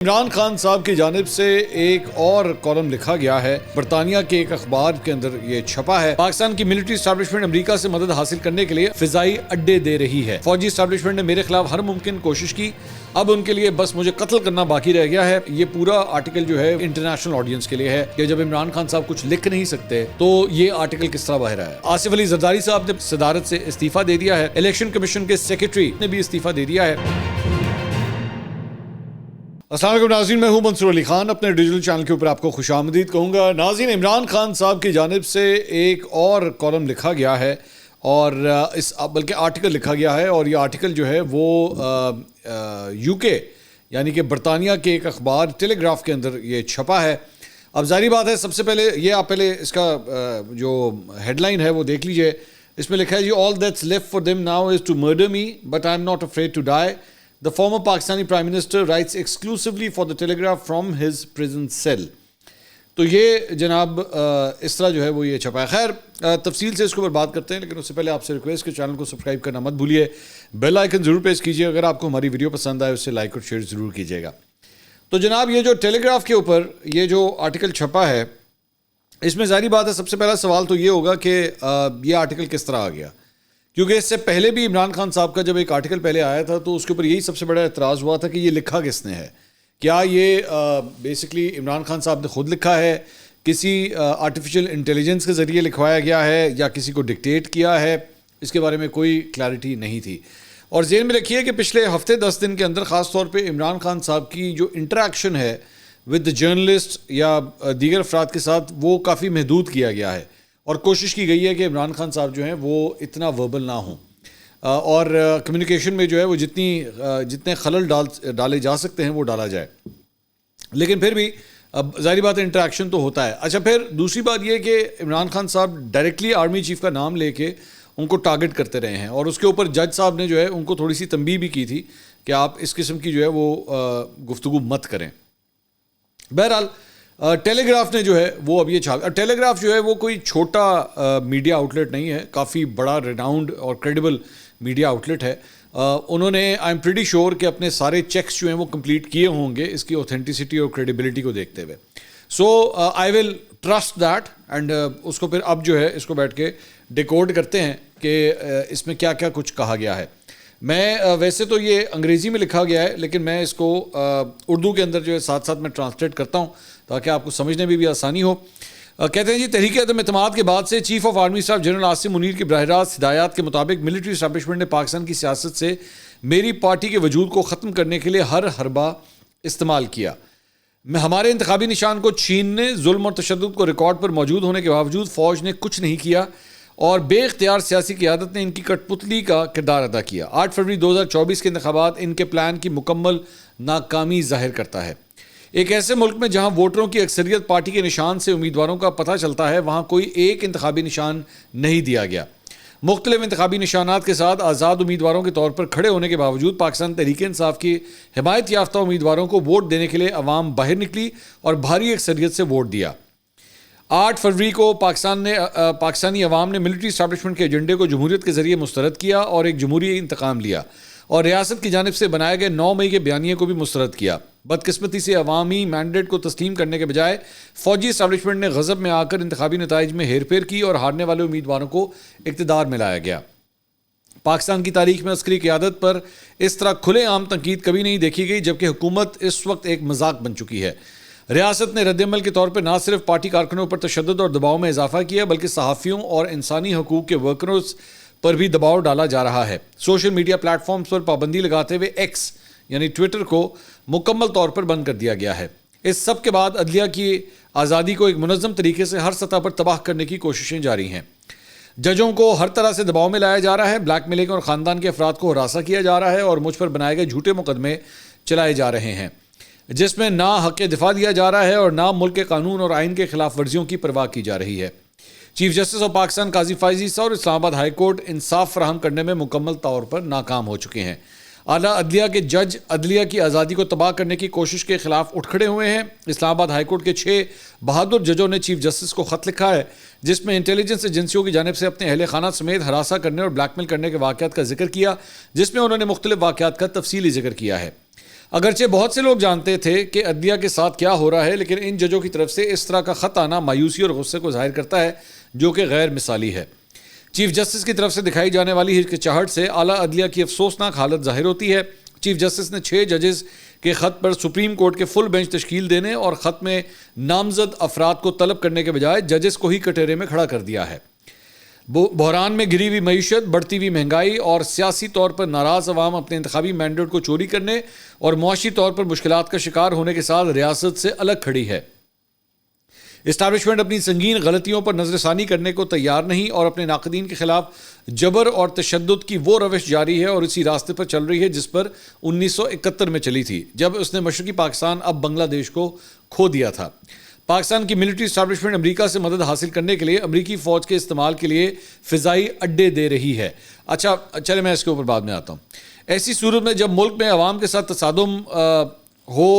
عمران خان صاحب کی جانب سے ایک اور کالم لکھا گیا ہے، برطانیہ کے ایک اخبار کے اندر یہ چھپا ہے۔ پاکستان کی ملٹری اسٹیبلشمنٹ امریکہ سے مدد حاصل کرنے کے لیے فضائی اڈے دے رہی ہے۔ فوجی اسٹیبلشمنٹ نے میرے خلاف ہر ممکن کوشش کی، اب ان کے لیے بس مجھے قتل کرنا باقی رہ گیا ہے۔ یہ پورا آرٹیکل جو ہے انٹرنیشنل آڈینس کے لیے ہے کہ جب عمران خان صاحب کچھ لکھ نہیں سکتے تو یہ آرٹیکل کس طرح باہر آیا۔ آصف علی زرداری صاحب نے صدارت سے استعفیٰ دے دیا ہے۔ الیکشن کمیشن کے سیکرٹری نے بھی استعفیٰ دے دیا ہے۔ السلام علیکم ناظرین، میں ہوں منصور علی خان، اپنے ڈیجیٹل چینل کے اوپر آپ کو خوش آمدید کہوں گا۔ ناظرین، عمران خان صاحب کی جانب سے ایک اور کالم لکھا گیا ہے اور بلکہ آرٹیکل لکھا گیا ہے، اور یہ آرٹیکل جو ہے وہ یو کے یعنی کہ برطانیہ کے ایک اخبار ٹیلی گراف کے اندر یہ چھپا ہے۔ اب ظاہری بات ہے، سب سے پہلے یہ آپ پہلے اس کا جو ہیڈ لائن ہے وہ دیکھ لیجئے۔ اس میں لکھا ہے جی all that's left for them now is to murder me but I'm not afraid to die. The former Pakistani Prime Minister writes exclusively for the Telegraph from his prison cell. تو یہ جناب اس طرح جو ہے وہ یہ چھپا ہے۔ خیر تفصیل سے اس کے اوپر بات کرتے ہیں، لیکن اس سے پہلے آپ سے ریکویسٹ کہ چینل کو سبسکرائب کرنا مت بھولیے، بیل آئیکن ضرور پریس کیجیے، اگر آپ کو ہماری ویڈیو پسند آئے اس سے لائک اور شیئر ضرور کیجیے گا۔ تو جناب یہ جو ٹیلی گراف کے اوپر یہ جو آرٹیکل چھپا ہے، اس میں ظاہری بات ہے سب سے پہلا سوال تو یہ ہوگا کہ یہ آرٹیکل کس طرح آ گیا، کیونکہ اس سے پہلے بھی عمران خان صاحب کا جب ایک آرٹیکل پہلے آیا تھا تو اس کے اوپر یہی سب سے بڑا اعتراض ہوا تھا کہ یہ لکھا کس نے ہے، کیا یہ بیسکلی عمران خان صاحب نے خود لکھا ہے، کسی آرٹیفیشل انٹیلیجنس کے ذریعے لکھوایا گیا ہے، یا کسی کو ڈکٹیٹ کیا ہے، اس کے بارے میں کوئی کلیئرٹی نہیں تھی۔ اور ذہن میں رکھیے کہ پچھلے ہفتے 10 دن کے اندر خاص طور پہ عمران خان صاحب کی جو انٹریکشن ہے ود جرنلسٹ یا دیگر افراد کے ساتھ وہ کافی محدود کیا گیا ہے، اور کوشش کی گئی ہے کہ عمران خان صاحب جو ہیں وہ اتنا وربل نہ ہوں، اور کمیونیکیشن میں جو ہے وہ جتنے خلل ڈالے جا سکتے ہیں وہ ڈالا جائے، لیکن پھر بھی اب ظاہری بات ہے انٹریکشن تو ہوتا ہے۔ اچھا، پھر دوسری بات یہ کہ عمران خان صاحب ڈائریکٹلی آرمی چیف کا نام لے کے ان کو ٹارگٹ کرتے رہے ہیں، اور اس کے اوپر جج صاحب نے جو ہے ان کو تھوڑی سی تنبیہ بھی کی تھی کہ آپ اس قسم کی جو ہے وہ گفتگو مت کریں۔ بہرحال ٹیلی گراف نے جو ہے وہ اب یہ ٹیلی گراف جو ہے وہ کوئی چھوٹا میڈیا آؤٹلیٹ نہیں ہے، کافی بڑا ریناؤنڈ اور کریڈیبل میڈیا آؤٹلیٹ ہے۔ انہوں نے آئی ایم پریٹی شیور کہ اپنے سارے چیکس جو ہیں وہ کمپلیٹ کیے ہوں گے اس کی اوتھینٹسٹی اور کریڈیبلٹی کو دیکھتے ہوئے۔ سو آئی ول ٹرسٹ دیٹ، اینڈ اس کو پھر اب جو ہے اس کو بیٹھ کے ڈیکوڈ کرتے ہیں کہ اس میں کیا کیا کچھ کہا گیا ہے۔ میں ویسے تو یہ انگریزی میں لکھا گیا ہے، لیکن میں اس کو اردو کے اندر جو ہے ساتھ ساتھ میں ٹرانسلیٹ کرتا ہوں تاکہ آپ کو سمجھنے میں بھی آسانی ہو۔ کہتے ہیں جی، تحریک عدم اعتماد کے بعد سے chief of army staff general Asim Munir کی براہ راست ہدایات کے مطابق ملٹری اسٹیبلشمنٹ نے پاکستان کی سیاست سے میری پارٹی کے وجود کو ختم کرنے کے لیے ہر حربہ استعمال کیا۔ ہمارے انتخابی نشان کو چھیننے، ظلم اور تشدد کو ریکارڈ پر موجود ہونے کے باوجود فوج نے کچھ نہیں کیا، اور بے اختیار سیاسی قیادت نے ان کی کٹ پتلی کا کردار ادا کیا۔ 8 فروری 2024 کے انتخابات ان کے پلان کی مکمل ناکامی ظاہر کرتا ہے۔ ایک ایسے ملک میں جہاں ووٹروں کی اکثریت پارٹی کے نشان سے امیدواروں کا پتہ چلتا ہے، وہاں کوئی ایک انتخابی نشان نہیں دیا گیا۔ مختلف انتخابی نشانات کے ساتھ آزاد امیدواروں کے طور پر کھڑے ہونے کے باوجود پاکستان تحریک انصاف کی حمایت یافتہ امیدواروں کو ووٹ دینے کے لیے عوام باہر نکلی اور بھاری اکثریت سے ووٹ دیا۔ 8 فروری کو پاکستانی عوام نے ملٹری اسٹیبلشمنٹ کے ایجنڈے کو جمہوریت کے ذریعے مسترد کیا اور ایک جمہوری انتقام لیا، اور ریاست کی جانب سے بنائے گئے 9 مئی کے بیانیے کو بھی مسترد کیا۔ بدقسمتی سے عوامی مینڈیٹ کو تسلیم کرنے کے بجائے فوجی اسٹیبلشمنٹ نے غضب میں آ کر انتخابی نتائج میں ہیر پھیر کی اور ہارنے والے امیدواروں کو اقتدار میں لایا گیا۔ پاکستان کی تاریخ میں عسکری قیادت پر اس طرح کھلے عام تنقید کبھی نہیں دیکھی گئی، جبکہ حکومت اس وقت ایک مذاق بن چکی ہے۔ ریاست نے رد عمل کے طور پر نہ صرف پارٹی کارکنوں پر تشدد اور دباؤ میں اضافہ کیا، بلکہ صحافیوں اور انسانی حقوق کے ورکرز پر بھی دباؤ ڈالا جا رہا ہے۔ سوشل میڈیا پلیٹ فارمز پر پابندی لگاتے ہوئے ایکس یعنی ٹویٹر کو مکمل طور پر بند کر دیا گیا ہے۔ اس سب کے بعد عدلیہ کی آزادی کو ایک منظم طریقے سے ہر سطح پر تباہ کرنے کی کوششیں جاری ہیں۔ ججوں کو ہر طرح سے دباؤ میں لایا جا رہا ہے، بلیک میلنگ اور خاندان کے افراد کو ہراساں کیا جا رہا ہے، اور مجھ پر بنائے گئے جھوٹے مقدمے چلائے جا رہے ہیں جس میں نہ حق دفاع دیا جا رہا ہے اور نہ ملک کے قانون اور آئین کے خلاف ورزیوں کی پرواہ کی جا رہی ہے۔ چیف جسٹس آف پاکستان قاضی فائز عیسیٰ اور اسلام آباد ہائی کورٹ انصاف فراہم کرنے میں مکمل طور پر ناکام ہو چکے ہیں۔ اعلیٰ عدلیہ کے جج عدلیہ کی آزادی کو تباہ کرنے کی کوشش کے خلاف اٹھ کھڑے ہوئے ہیں۔ اسلام آباد ہائی کورٹ کے 6 بہادر ججوں نے چیف جسٹس کو خط لکھا ہے جس میں انٹیلیجنس ایجنسیوں کی جانب سے اپنے اہل خانہ سمیت ہراساں کرنے اور بلیک میل کرنے کے واقعات کا ذکر کیا، جس میں انہوں نے مختلف واقعات کا تفصیلی ذکر کیا ہے۔ اگرچہ بہت سے لوگ جانتے تھے کہ عدلیہ کے ساتھ کیا ہو رہا ہے، لیکن ان ججوں کی طرف سے اس طرح کا خط آنا مایوسی اور غصے کو ظاہر کرتا ہے جو کہ غیر مثالی ہے۔ چیف جسٹس کی طرف سے دکھائی جانے والی ہچکچاہٹ سے اعلیٰ عدلیہ کی افسوسناک حالت ظاہر ہوتی ہے۔ چیف جسٹس نے 6 ججز کے خط پر سپریم کورٹ کے فل بینچ تشکیل دینے اور خط میں نامزد افراد کو طلب کرنے کے بجائے ججز کو ہی کٹہرے میں کھڑا کر دیا ہے۔ بحران میں گری ہوئی معیشت، بڑھتی ہوئی مہنگائی اور سیاسی طور پر ناراض عوام اپنے انتخابی مینڈیٹ کو چوری کرنے اور معاشی طور پر مشکلات کا شکار ہونے کے ساتھ ریاست سے الگ کھڑی ہے۔ اسٹیبلشمنٹ اپنی سنگین غلطیوں پر نظر ثانی کرنے کو تیار نہیں اور اپنے ناقدین کے خلاف جبر اور تشدد کی وہ روش جاری ہے اور اسی راستے پر چل رہی ہے جس پر 1971 میں چلی تھی، جب اس نے مشرقی پاکستان اب بنگلہ دیش کو کھو دیا تھا۔ پاکستان کی ملٹری اسٹیبلشمنٹ امریکہ سے مدد حاصل کرنے کے لیے امریکی فوج کے استعمال کے لیے فضائی اڈے دے رہی ہے۔ اچھا چلے میں اس کے اوپر بعد میں آتا ہوں۔ ایسی صورت میں جب ملک میں عوام کے ساتھ تصادم ہو،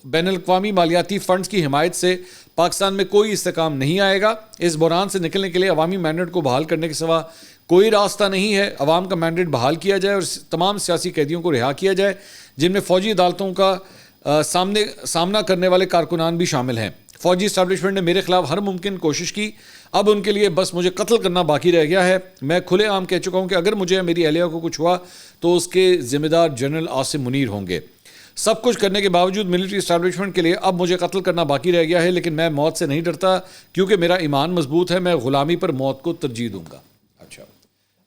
بین الاقوامی مالیاتی فنڈز کی حمایت سے پاکستان میں کوئی استحکام نہیں آئے گا۔ اس بحران سے نکلنے کے لیے عوامی مینڈیٹ کو بحال کرنے کے سوا کوئی راستہ نہیں ہے۔ عوام کا مینڈیٹ بحال کیا جائے اور تمام سیاسی قیدیوں کو رہا کیا جائے، جن میں فوجی عدالتوں کا سامنا کرنے والے کارکنان بھی شامل ہیں۔ فوجی اسٹیبلشمنٹ نے میرے خلاف ہر ممکن کوشش کی، اب ان کے لیے بس مجھے قتل کرنا باقی رہ گیا ہے۔ میں کھلے عام کہہ چکا ہوں کہ اگر مجھے میری اہلیہ کو کچھ ہوا تو اس کے ذمہ دار جنرل عاصم منیر ہوں گے۔ سب کچھ کرنے کے باوجود ملٹری اسٹیبلشمنٹ کے لیے اب مجھے قتل کرنا باقی رہ گیا ہے، لیکن میں موت سے نہیں ڈرتا کیونکہ میرا ایمان مضبوط ہے۔ میں غلامی پر موت کو ترجیح دوں گا۔ اچھا،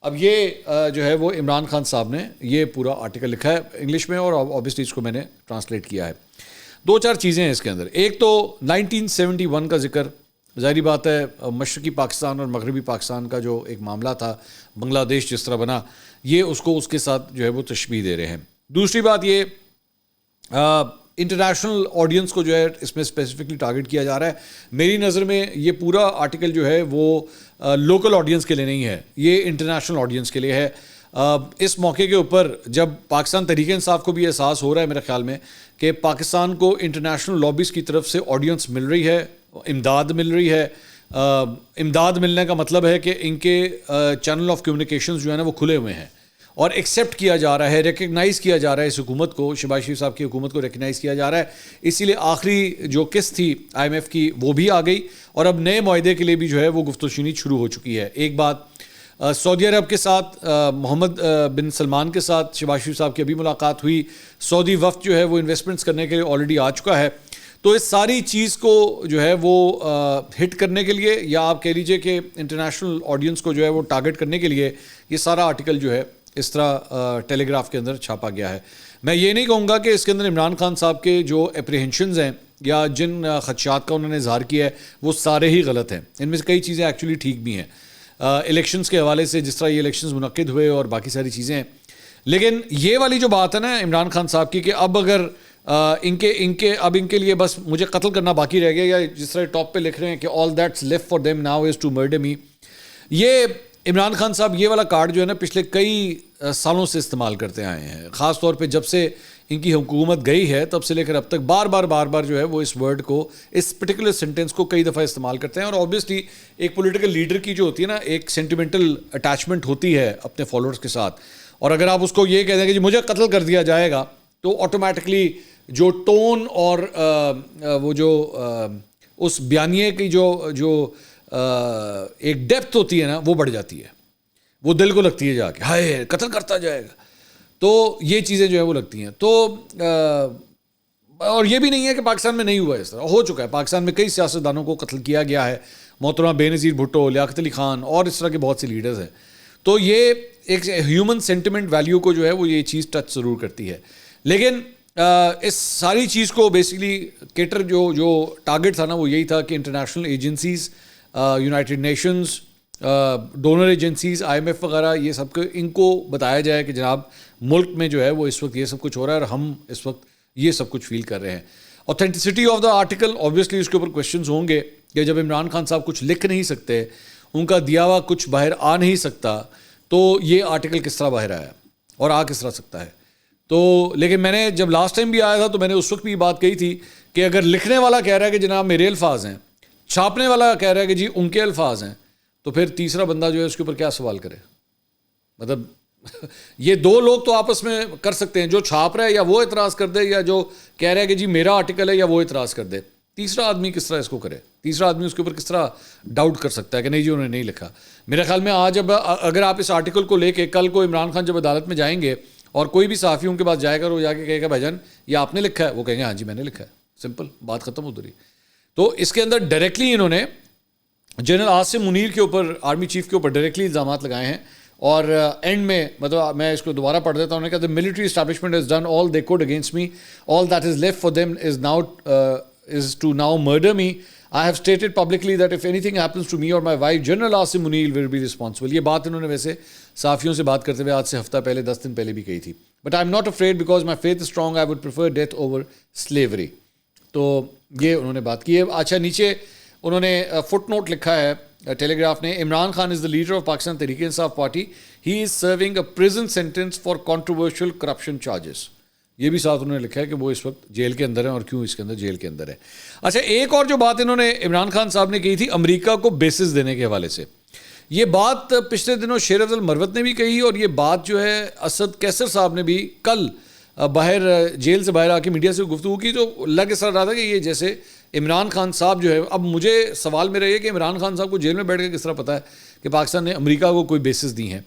اب یہ جو ہے وہ عمران خان صاحب نے یہ پورا آرٹیکل لکھا ہے انگلش میں، اور آبویسلی اس کو میں نے ٹرانسلیٹ کیا ہے۔ 2-4 چیزیں ہیں اس کے اندر۔ ایک تو 1971 کا ذکر، ظاہری بات ہے مشرقی پاکستان اور مغربی پاکستان کا جو ایک معاملہ تھا، بنگلہ دیش جس طرح بنا، یہ اس کو اس کے ساتھ جو ہے وہ تشبیہ دے رہے ہیں۔ دوسری بات یہ انٹرنیشنل آڈینس کو جو ہے اس میں اسپیسیفکلی ٹارگٹ کیا جا رہا ہے۔ میری نظر میں یہ پورا آرٹیکل جو ہے وہ لوکل آڈینس کے لیے نہیں ہے، یہ انٹرنیشنل آڈینس کے لیے ہے۔ اس موقع کے اوپر جب پاکستان تحریک انصاف کو بھی احساس ہو رہا ہے میرے خیال میں کہ پاکستان کو انٹرنیشنل لابیز کی طرف سے آڈینس مل رہی ہے، امداد مل رہی ہے۔ امداد ملنے کا مطلب ہے کہ ان کے چینل آف کمیونیکیشنز جو ہے نا وہ کھلے ہوئے ہیں اور ایکسیپٹ کیا جا رہا ہے، ریکگنائز کیا جا رہا ہے، اس حکومت کو، شہباز شریف صاحب کی حکومت کو ریکگنائز کیا جا رہا ہے۔ اسی لیے آخری جو قسط تھی آئی ایم ایف کی وہ بھی آ گئی اور اب نئے معاہدے کے لیے بھی جو ہے وہ گفت و شنید شروع ہو چکی ہے۔ ایک بات سعودی عرب کے ساتھ محمد بن سلمان کے ساتھ شہباز شریف صاحب کی ابھی ملاقات ہوئی، سعودی وفد جو ہے وہ انویسٹمنٹس کرنے کے لیے آلریڈی آ چکا ہے۔ تو اس ساری چیز کو جو ہے وہ ہٹ کرنے کے لیے، یا آپ کہہ لیجئے کہ انٹرنیشنل آڈینس کو جو ہے وہ ٹارگٹ کرنے کے لیے یہ سارا آرٹیکل جو ہے اس طرح ٹیلی گراف کے اندر چھاپا گیا ہے۔ میں یہ نہیں کہوں گا کہ اس کے اندر عمران خان صاحب کے جو اپریہنشنز ہیں یا جن خدشات کا انہوں نے اظہار کیا ہے وہ سارے ہی غلط ہیں۔ ان میں سے کئی چیزیں ایکچولی ٹھیک بھی ہیں، الیکشنز کے حوالے سے جس طرح یہ الیکشنز منعقد ہوئے اور باقی ساری چیزیں ہیں۔ لیکن یہ والی جو بات ہے نا عمران خان صاحب کی کہ اب اگر ان کے لیے بس مجھے قتل کرنا باقی رہ گیا، یا جس طرح ٹاپ پہ لکھ رہے ہیں کہ all that's left for them now is to murder me, یہ عمران خان صاحب یہ والا کارڈ جو ہے نا پچھلے کئی سالوں سے استعمال کرتے آئے ہیں، خاص طور پہ جب سے ان کی حکومت گئی ہے تب سے لے کر اب تک بار بار جو ہے وہ اس ورڈ کو، اس پرٹیکولر سینٹینس کو کئی دفعہ استعمال کرتے ہیں۔ اور آبویسلی ایک پولیٹیکل لیڈر کی جو ہوتی ہے نا ایک سینٹیمنٹل اٹیچمنٹ ہوتی ہے اپنے فالوورز کے ساتھ، اور اگر آپ اس کو یہ کہہ دیں کہ جی مجھے قتل کر دیا جائے گا تو آٹومیٹکلی جو ٹون اور وہ جو اس بیانیے کی جو ایک ڈیپتھ ہوتی ہے نا وہ بڑھ جاتی ہے، وہ دل کو لگتی ہے جا کے ہائے قتل کرتا جائے گا، تو یہ چیزیں جو ہے وہ لگتی ہیں۔ تو اور یہ بھی نہیں ہے کہ پاکستان میں نہیں ہوا، اس طرح ہو چکا ہے، پاکستان میں کئی سیاستدانوں کو قتل کیا گیا ہے، محترمہ بے نظیر بھٹو، لیاقت علی خان اور اس طرح کے بہت سے لیڈرز ہیں۔ تو یہ ایک ہیومن سینٹیمنٹ ویلیو کو جو ہے وہ یہ چیز ٹچ ضرور کرتی ہے، لیکن اس ساری چیز کو بیسکلی کیٹر جو ٹارگٹ تھا نا وہ یہی تھا کہ international agencies, united nations, donor agencies, I M F وغیرہ، یہ سب کو ان کو بتایا جائے کہ جناب ملک میں جو ہے وہ اس وقت یہ سب کچھ ہو رہا ہے اور ہم اس وقت یہ سب کچھ فیل کر رہے ہیں۔ Authenticity of the article, obviously اس کے اوپر کویشچنز ہوں گے کہ جب عمران خان صاحب کچھ لکھ نہیں سکتے، ان کا دیا ہوا کچھ باہر آ نہیں سکتا، تو یہ آرٹیکل کس طرح باہر آیا اور آ کس طرح سکتا ہے؟ تو لیکن میں نے جب لاسٹ ٹائم بھی آیا تھا تو میں نے اس وقت بھی یہ بات کہی تھی کہ اگر لکھنے والا کہہ رہا ہے کہ جناب میرے الفاظ ہیں، چھاپنے والا کہہ رہا ہے کہ جی ان کے الفاظ ہیں، تو پھر تیسرا بندہ جو ہے اس کے اوپر کیا سوال کرے؟ مطلب یہ دو لوگ تو آپس میں کر سکتے ہیں, جو چھاپ رہا ہے یا وہ اعتراض کر دے, یا جو کہہ رہا ہے کہ جی میرا آرٹیکل ہے یا وہ اعتراض کر دے. تیسرا آدمی کس طرح اس کو کرے؟ تیسرا آدمی اس کے اوپر کس طرح ڈاؤٹ کر سکتا ہے کہ نہیں جی انہوں نے نہیں لکھا؟ میرے خیال میں آج اگر آپ اس آرٹیکل کو لے کے کل کو عمران خان جب عدالت میں جائیں گے اور کوئی بھی صحافی ان کے پاس جائے گا اور وہ جا کے کہے گا بھائی جان یہ آپ نے لکھا ہے, وہ کہیں گے ہاں جی میں نے لکھا ہے, سمپل بات ختم ادھر ہی. تو اس کے اندر ڈائریکٹلی انہوں نے جنرل عاصم منیر کے اوپر, آرمی چیف کے اوپر ڈائریکٹلی الزامات لگائے ہیں. اور اینڈ میں مطلب میں اس کو دوبارہ پڑھ دیتا ہوں, انہوں نے کہا the military establishment has done all they could against me, all that is left for them is to now murder me. I have stated publicly that if anything happens to me or my wife, General Asim Munir will be responsible. یہ بات انہوں نے ویسے صحافیوں سے بات کرتے ہوئے آج سے ہفتہ پہلے 10 دن پہلے بھی کہی تھی. But I'm not afraid because my faith is strong. I would prefer death over slavery. تو یہ انہوں نے بات کی ہے. اچھا نیچے انہوں نے فٹ نوٹ لکھا ہے ٹیلی گراف نے, عمران خان از دا لیڈر آف پاکستان تحریک انصاف party, he is serving a person sentence for controversial corruption charges. یہ بھی ساتھ انہوں نے لکھا ہے کہ وہ اس وقت جیل کے اندر ہیں اور کیوں اس کے اندر جیل کے اندر ہے. اچھا ایک اور جو بات انہوں نے عمران خان صاحب نے کہی تھی امریکہ کو بیسز دینے کے حوالے سے, یہ بات پچھلے دنوں شیر افضل مروت نے بھی کہی, اور یہ بات جو ہے اسد کیسر صاحب نے بھی کل باہر جیل سے باہر آ کے میڈیا سے گفتگو کی. تو لگ اس طرح رہا تھا کہ یہ جیسے عمران خان صاحب جو ہے, اب مجھے سوال میرا یہ کہ عمران خان صاحب کو جیل میں بیٹھ کے کس طرح پتہ ہے کہ پاکستان نے امریکہ کو کوئی بیسز دی ہیں.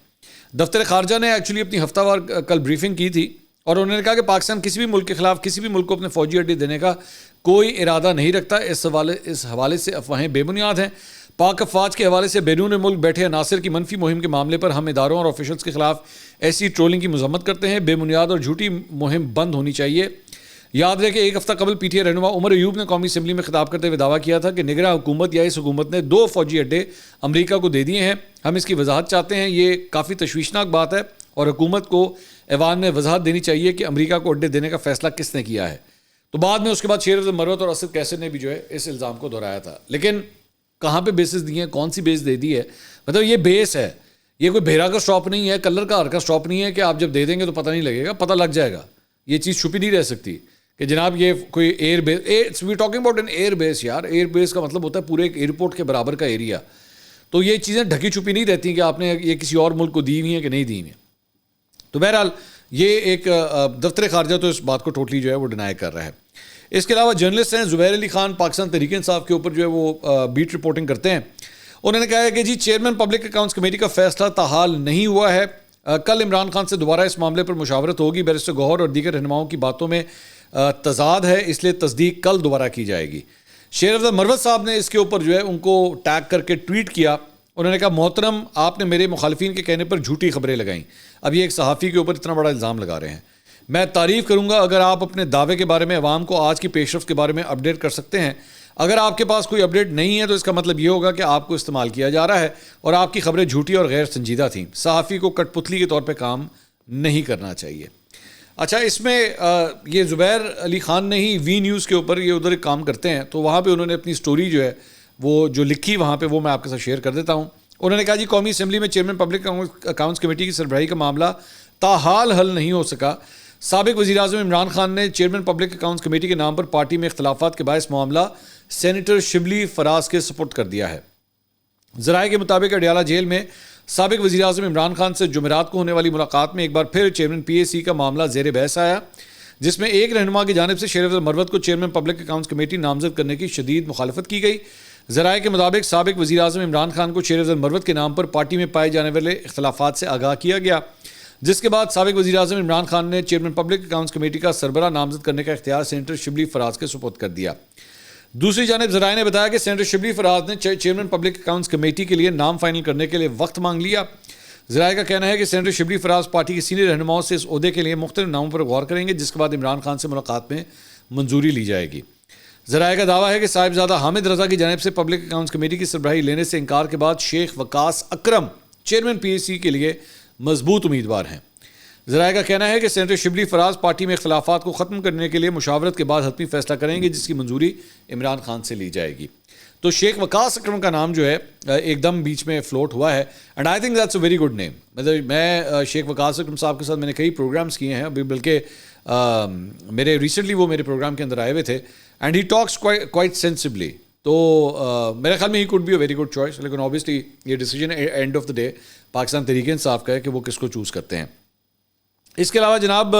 دفتر خارجہ نے ایکچولی اپنی ہفتہ وار کل بریفنگ کی تھی اور انہوں نے کہا کہ پاکستان کسی بھی ملک کے خلاف کسی بھی ملک کو اپنے فوجی اڈے دینے کا کوئی ارادہ نہیں رکھتا. اس حوالے سے افواہیں بے بنیاد ہیں. پاک افواج کے حوالے سے بیرون ملک بیٹھے عناصر کی منفی مہم کے معاملے پر ہم اداروں اور آفیشلز کے خلاف ایسی ٹرولنگ کی مذمت کرتے ہیں. بے بنیاد اور جھوٹی مہم بند ہونی چاہیے. یاد رہے کہ ایک ہفتہ قبل پی ٹی آئی رہنما عمر ایوب نے قومی اسمبلی میں خطاب کرتے ہوئے دعویٰ کیا تھا کہ نگراں حکومت یا اس حکومت نے 2 فوجی اڈے امریکہ کو دے دیے ہیں. ہم اس کی وضاحت چاہتے ہیں. یہ کافی تشویشناک بات ہے اور حکومت کو ایوان میں وضاحت دینی چاہیے کہ امریکہ کو اڈے دینے کا فیصلہ کس نے کیا ہے. تو بعد میں اس کے بعد شیر افضل مروت اور اسد کیسر نے بھی جو ہے اس الزام کو دہرایا تھا. لیکن کہاں پہ بیسز دی ہیں, کون سی بیس دے دی ہے؟ مطلب یہ بیس ہے, یہ کوئی بھیرا کا سٹاپ نہیں ہے, کلر کا ہر کا سٹاپ نہیں ہے کہ آپ جب دے دیں گے تو پتہ نہیں لگے گا, پتہ لگ جائے گا. یہ چیز چھپی نہیں رہ سکتی کہ جناب یہ کوئی air base, we talking about an air base. یار ایئر بیس کا مطلب ہوتا ہے پورے ایک ایئرپورٹ کے برابر کا ایریا. تو یہ چیزیں ڈھکی چھپی نہیں رہتی کہ آپ نے یہ کسی اور ملک کو دی ہوئی ہیں کہ نہیں دی ہوئی ہیں. تو بہرحال یہ ایک دفتر خارجہ تو اس بات کو ٹوٹلی جو ہے وہ ڈینائی کر رہا ہے. اس کے علاوہ جرنلسٹ ہیں زبیر علی خان, پاکستان تحریک انصاف کے اوپر جو ہے وہ بیٹ رپورٹنگ کرتے ہیں. انہوں نے کہا ہے کہ جی چیئرمین پبلک اکاؤنٹس کمیٹی کا فیصلہ تاحال نہیں ہوا ہے. کل عمران خان سے دوبارہ اس معاملے پر مشاورت ہوگی. بیرسٹر گوہر اور دیگر رہنماؤں کی باتوں میں تضاد ہے, اس لیے تصدیق کل دوبارہ کی جائے گی. شیر افضل مروت صاحب نے اس کے اوپر جو ہے ان کو ٹیگ کر کے ٹویٹ کیا. انہوں نے کہا محترم آپ نے میرے مخالفین کے کہنے پر جھوٹی خبریں لگائیں. اب یہ ایک صحافی کے اوپر اتنا بڑا الزام لگا رہے ہیں. میں تعریف کروں گا اگر آپ اپنے دعوے کے بارے میں عوام کو آج کی پیش رفت کے بارے میں اپڈیٹ کر سکتے ہیں. اگر آپ کے پاس کوئی اپڈیٹ نہیں ہے تو اس کا مطلب یہ ہوگا کہ آپ کو استعمال کیا جا رہا ہے اور آپ کی خبریں جھوٹی اور غیر سنجیدہ تھیں. صحافی کو کٹ پتلی کے طور پہ کام نہیں کرنا چاہیے. اچھا اس میں یہ زبیر علی خان نے ہی وی نیوز کے اوپر یہ ادھر ایک کام کرتے ہیں, تو وہاں پہ انہوں نے اپنی سٹوری جو ہے وہ جو لکھی وہاں پہ وہ میں آپ کے ساتھ شیئر کر دیتا ہوں. انہوں نے کہا جی قومی اسمبلی میں چیئرمین پبلک اکاؤنٹس کمیٹی کی سربراہی کا معاملہ تاحال حل نہیں ہو سکا. سابق وزیر اعظم عمران خان نے چیئرمین پبلک اکاؤنٹس کمیٹی کے نام پر پارٹی میں اختلافات کے باعث معاملہ سینیٹر شبلی فراز کے سپرد کر دیا ہے. ذرائع کے مطابق اڈیالہ جیل میں سابق وزیر اعظم عمران خان سے جمعرات کو ہونے والی ملاقات میں ایک بار پھر چیئرمین پی اے سی کا معاملہ زیر بحث آیا, جس میں ایک رہنما کی جانب سے شیر افضل مروت کو چیئرمین پبلک اکاؤنٹس کمیٹی نامزد کرنے کی شدید مخالفت کی گئی. ذرائع کے مطابق سابق وزیر اعظم عمران خان کو شیر افضل مروت کے نام پر پارٹی میں پائے جانے والے اختلافات سے آگاہ کیا گیا, جس کے بعد سابق وزیر اعظم عمران خان نے چیئرمین پبلک اکاؤنٹس کمیٹی کا سربراہ نامزد کرنے کا اختیار سینیٹر شبلی فراز کے سپرد کر دیا. دوسری جانب ذرائع نے بتایا کہ سینیٹر شبلی فراز نے چیئرمین پبلک اکاؤنٹس کمیٹی کے لیے نام فائنل کرنے کے لیے وقت مانگ لیا. ذرائع کا کہنا ہے کہ سینیٹر شبلی فراز پارٹی کے سینئر رہنماؤں سے اس عہدے کے لیے مختلف ناموں پر غور کریں گے, جس کے بعد عمران خان سے ملاقات میں منظوری لی جائے گی. ذرائع کا دعویٰ ہے کہ صاحبزادہ حامد رضا کی جانب سے پبلک اکاؤنٹس کمیٹی کی سربراہی لینے سے انکار کے بعد شیخ وقاص اکرم چیئرمین پی اے سی کے لیے مضبوط امیدوار ہیں. ذرائع کا کہنا ہے کہ سینیٹر شبلی فراز پارٹی میں اختلافات کو ختم کرنے کے لیے مشاورت کے بعد حتمی فیصلہ کریں گے, جس کی منظوری عمران خان سے لی جائے گی. تو شیخ وقاص اکرم کا نام جو ہے ایک دم بیچ میں فلوٹ ہوا ہے, and I think that's a very good name. مطلب میں شیخ وقاص اکرم صاحب کے ساتھ میں نے کئی پروگرامس کیے ہیں ابھی, بلکہ میرے ریسنٹلی وہ میرے پروگرام کے اندر آئے ہوئے تھے, and he talks quite sensibly. تو میرے خیال میں he could be a very good choice, لیکن اوبیسلی یہ decision end of the day Pakistan Tehreek Insaf کا ہے کہ وہ کس کو چوز کرتے ہیں. اس کے علاوہ جناب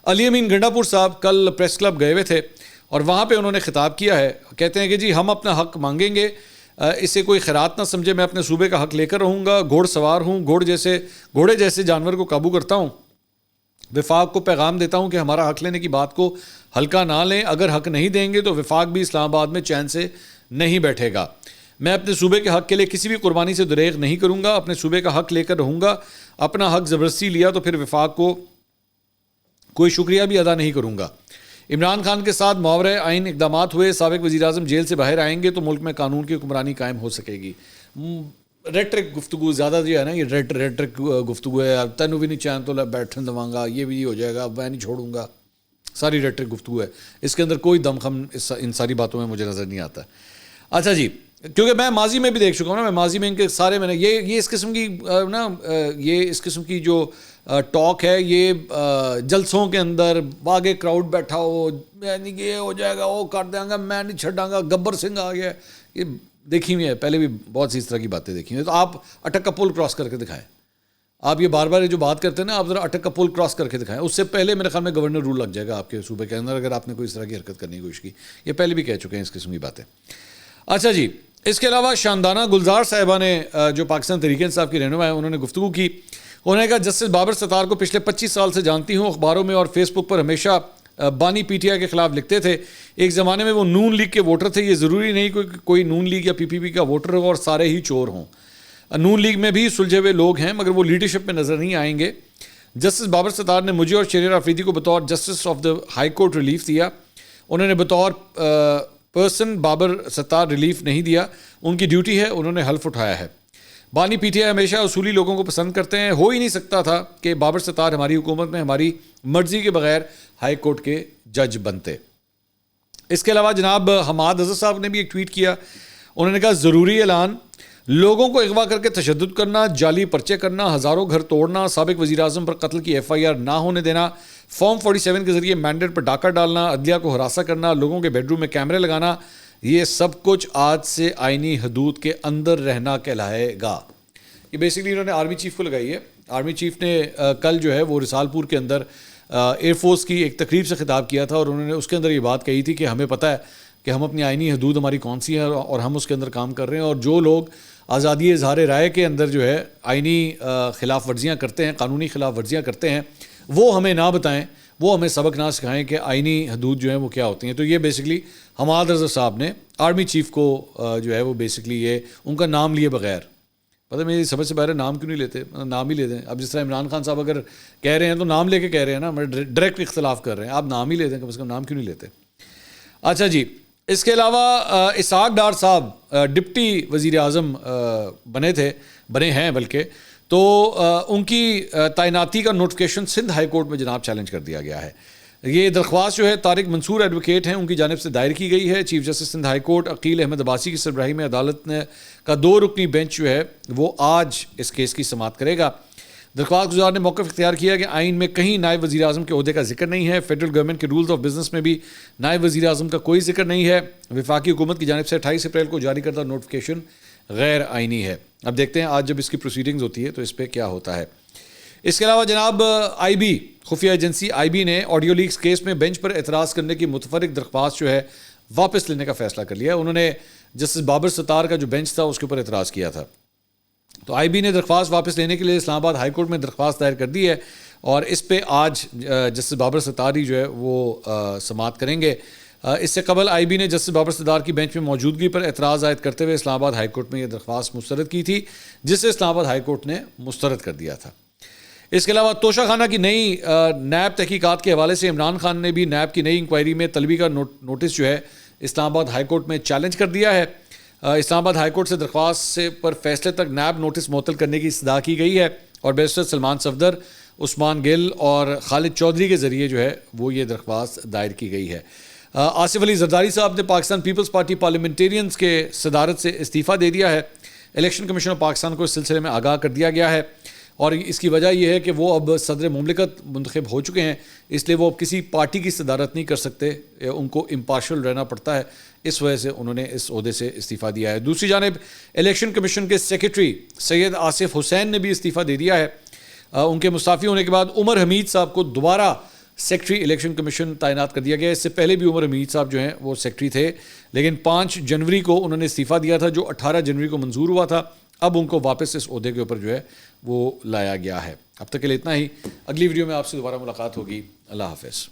علی امین گنڈا پور صاحب کل پریس کلب گئے ہوئے تھے اور وہاں پہ انہوں نے خطاب کیا ہے. کہتے ہیں کہ جی ہم اپنا حق مانگیں گے, اسے کوئی خیرات نہ سمجھے, میں اپنے صوبے کا حق لے کر رہوں گا, گھوڑ سوار ہوں, گھوڑے جیسے جانور کو قابو کرتا ہوں. وفاق کو پیغام دیتا ہوں کہ ہمارا حق لینے کی بات کو ہلکا نہ لیں, اگر حق نہیں دیں گے تو وفاق بھی اسلام آباد میں چین سے نہیں بیٹھے گا. میں اپنے صوبے کے حق کے لیے کسی بھی قربانی سے دریغ نہیں کروں گا, اپنے صوبے کا حق لے کر رہوں گا. اپنا حق زبردستی لیا تو پھر وفاق کو کوئی شکریہ بھی ادا نہیں کروں گا. عمران خان کے ساتھ ماورۂ آئین اقدامات ہوئے, سابق وزیر اعظم جیل سے باہر آئیں گے تو ملک میں قانون کی حکمرانی قائم ہو سکے گی. ریٹرک گفتگو زیادہ جو ہے نا, یہ ریٹرک گفتگو ہے. تینوں بھی نہیں چین تو بیٹھن دواں گا, یہ بھی ہو جائے گا, میں نہیں چھوڑوں گا, ساری ریٹرک گفتگو ہے. اس کے اندر کوئی دم خم ان ساری باتوں میں مجھے نظر نہیں آتا. اچھا جی, کیونکہ میں ماضی میں بھی دیکھ چکا ہوں نا, میں ماضی میں ان کے سارے میں نے یہ اس قسم کی نا یہ اس قسم کی جو ٹاک ہے, یہ جلسوں کے اندر آگے کراؤڈ بیٹھا ہو, میں نہیں یہ ہو جائے گا, وہ کر دیں گا, میں نہیں چھڈاں گا, گبر سنگھ آ گیا, یہ دیکھی ہوئی ہے پہلے بھی بہت سی اس طرح کی باتیں دیکھی ہوئی ہیں. تو آپ اٹک کا پل کراس کر کے دکھائیں. آپ یہ بار بار جو بات کرتے ہیں نا, آپ ذرا اٹک کا پل کراس کر کے دکھائیں. اس سے پہلے میرے خیال میں گورنر رول لگ جائے گا آپ کے صوبے کے اندر, اگر آپ نے کوئی اس طرح کی حرکت کرنے کی کوشش کی. یہ پہلے بھی کہہ چکے ہیں اس قسم کی باتیں. اچھا جی, اس کے علاوہ شاندانہ گلزار صاحبہ نے جو پاکستان تحریک انصاف کی رہنما ہے, انہوں نے گفتگو کی. انہوں نے کہا جسٹس بابر ستار کو پچھلے 25 سال سے جانتی ہوں, اخباروں میں اور فیس بک پر ہمیشہ بانی پی ٹی آئی کے خلاف لکھتے تھے. ایک زمانے میں وہ نون لیگ کے ووٹر تھے. یہ ضروری نہیں کوئی نون لیگ یا پی پی پی کا ووٹر ہو اور سارے ہی چور ہوں. نون لیگ میں بھی سلجھے ہوئے لوگ ہیں مگر وہ لیڈرشپ میں نظر نہیں آئیں گے. جسٹس بابر ستار نے مجھے اور شریر آفریدی کو بطور justice of the high court relief دیا. انہوں نے بطور پرسن بابر ستار ریلیف نہیں دیا, ان کی ڈیوٹی ہے, انہوں نے حلف اٹھایا ہے. بانی پی ٹی آئی ہمیشہ اصولی لوگوں کو پسند کرتے ہیں. ہو ہی نہیں سکتا تھا کہ بابر ستار ہماری حکومت میں ہماری مرضی کے بغیر ہائی کورٹ کے جج بنتے. اس کے علاوہ جناب حماد اظہر صاحب نے بھی ایک ٹویٹ کیا. انہوں نے کہا ضروری اعلان, لوگوں کو اغوا کر کے تشدد کرنا, جعلی پرچے کرنا, ہزاروں گھر توڑنا, سابق وزیر اعظم پر قتل کی ایف آئی آر نہ ہونے دینا, فارم 47 کے ذریعے مینڈیٹ پر ڈاکہ ڈالنا, عدلیہ کو ہراساں کرنا, لوگوں کے بیڈ روم میں کیمرے لگانا, یہ سب کچھ آج سے آئینی حدود کے اندر رہنا کہلائے گا. یہ بیسکلی انہوں نے آرمی چیف کو لگائی ہے. آرمی چیف نے کل جو ہے وہ رسال پور کے اندر ایئر فورس کی ایک تقریب سے خطاب کیا تھا اور انہوں نے اس کے اندر یہ بات کہی تھی کہ ہمیں پتہ ہے کہ ہم اپنی آئینی حدود ہماری کون سی ہے اور ہم اس کے اندر کام کر رہے ہیں, اور جو لوگ آزادی اظہار رائے کے اندر جو ہے آئینی خلاف ورزیاں کرتے ہیں, قانونی خلاف ورزیاں کرتے ہیں, وہ ہمیں نہ بتائیں, وہ ہمیں سبق نہ سکھائیں کہ آئینی حدود جو ہیں وہ کیا ہوتی ہیں. تو یہ بیسکلی حماد اظہر صاحب نے آرمی چیف کو جو ہے وہ بیسکلی یہ ان کا نام لیے بغیر, پتہ میری سمجھ سے باہر نام کیوں نہیں لیتے, نام ہی لے دیں. اب جس طرح عمران خان صاحب اگر کہہ رہے ہیں تو نام لے کے کہہ رہے ہیں نا, ڈائریکٹ اختلاف کر رہے ہیں, آپ نام ہی لے دیں, کم از کم نام کیوں نہیں لیتے. اچھا جی, اس کے علاوہ اسحاق ڈار صاحب ڈپٹی وزیر اعظم بنے ہیں بلکہ, تو ان کی تعیناتی کا نوٹیفکیشن سندھ ہائی کورٹ میں جناب چیلنج کر دیا گیا ہے. یہ درخواست جو ہے طارق منصور ایڈوکیٹ ہیں ان کی جانب سے دائر کی گئی ہے. Chief justice Sindh high court Aqeel Ahmed Abbasi کی سربراہی میں عدالت نے کا 2 رکنی بینچ جو ہے وہ آج اس کیس کی سماعت کرے گا. درخواست گزار نے موقف اختیار کیا کہ آئین میں کہیں نائب وزیر اعظم کے عہدے کا ذکر نہیں ہے. فیڈرل گورنمنٹ کے رولز آف بزنس میں بھی نائب وزیر اعظم کا کوئی ذکر نہیں ہے. وفاقی حکومت کی جانب سے 28 اپریل کو جاری کردہ نوٹیفکیشن غیر آئینی ہے. اب دیکھتے ہیں آج جب اس کی پروسیڈنگز ہوتی ہے تو اس پہ کیا ہوتا ہے. اس کے علاوہ جناب آئی بی خفیہ ایجنسی آئی بی نے آڈیو لیکس کیس میں بینچ پر اعتراض کرنے کی متفرق درخواست جو ہے واپس لینے کا فیصلہ کر لیا. انہوں نے جسٹس بابر ستار کا جو بینچ تھا اس کے اوپر اعتراض کیا تھا, تو آئی بی نے درخواست واپس لینے کے لیے اسلام آباد ہائی کورٹ میں درخواست دائر کر دی ہے اور اس پہ آج جسٹس بابر ستار ہی جو ہے وہ سماعت کریں گے. اس سے قبل آئی بی نے جسٹس بابر ستار کی بینچ میں موجودگی پر اعتراض عائد کرتے ہوئے اسلام آباد ہائی کورٹ میں یہ درخواست مسترد کی تھی, جسے اسلام آباد ہائی کورٹ نے مسترد کر دیا تھا. اس کے علاوہ توشہ خانہ کی نئی نیب تحقیقات کے حوالے سے عمران خان نے بھی نیب کی نئی انکوائری میں طلبی کا نوٹس جو ہے اسلام آباد ہائی کورٹ میں چیلنج کر دیا ہے. اسلام آباد ہائی کورٹ سے درخواست سے پر فیصلے تک نیب نوٹس معطل کرنے کی استدعا کی گئی ہے اور بیرسٹر سلمان صفدر, عثمان گل اور خالد چودھری کے ذریعے جو ہے وہ یہ درخواست دائر کی گئی ہے. آصف علی زرداری صاحب نے پاکستان پیپلز پارٹی پارلیمنٹیرینز کے صدارت سے استعفیٰ دے دیا ہے. الیکشن کمیشن آف پاکستان کو اس سلسلے میں آگاہ کر دیا گیا ہے. اور اس کی وجہ یہ ہے کہ وہ اب صدر مملکت منتخب ہو چکے ہیں، اس لیے وہ اب کسی پارٹی کی صدارت نہیں کر سکتے، ان کو امپارشل رہنا پڑتا ہے، اس وجہ سے انہوں نے اس عہدے سے استعفیٰ دیا ہے۔ دوسری جانب الیکشن کمیشن کے سیکرٹری سید آصف حسین نے بھی استعفیٰ دے دیا ہے۔ ان کے مستعفی ہونے کے بعد عمر حمید صاحب کو دوبارہ سیکرٹری الیکشن کمیشن تعینات کر دیا گیا ہے۔ اس سے پہلے بھی عمر حمید صاحب جو ہیں وہ سیکرٹری تھے، لیکن 5 جنوری کو انہوں نے استعفیٰ دیا تھا، جو 18 جنوری کو منظور ہوا تھا۔ اب ان کو واپس اس عہدے کے اوپر جو ہے وہ لایا گیا ہے۔ اب تک کے لیے اتنا ہی، اگلی ویڈیو میں آپ سے دوبارہ ملاقات ہوگی۔ اللہ حافظ۔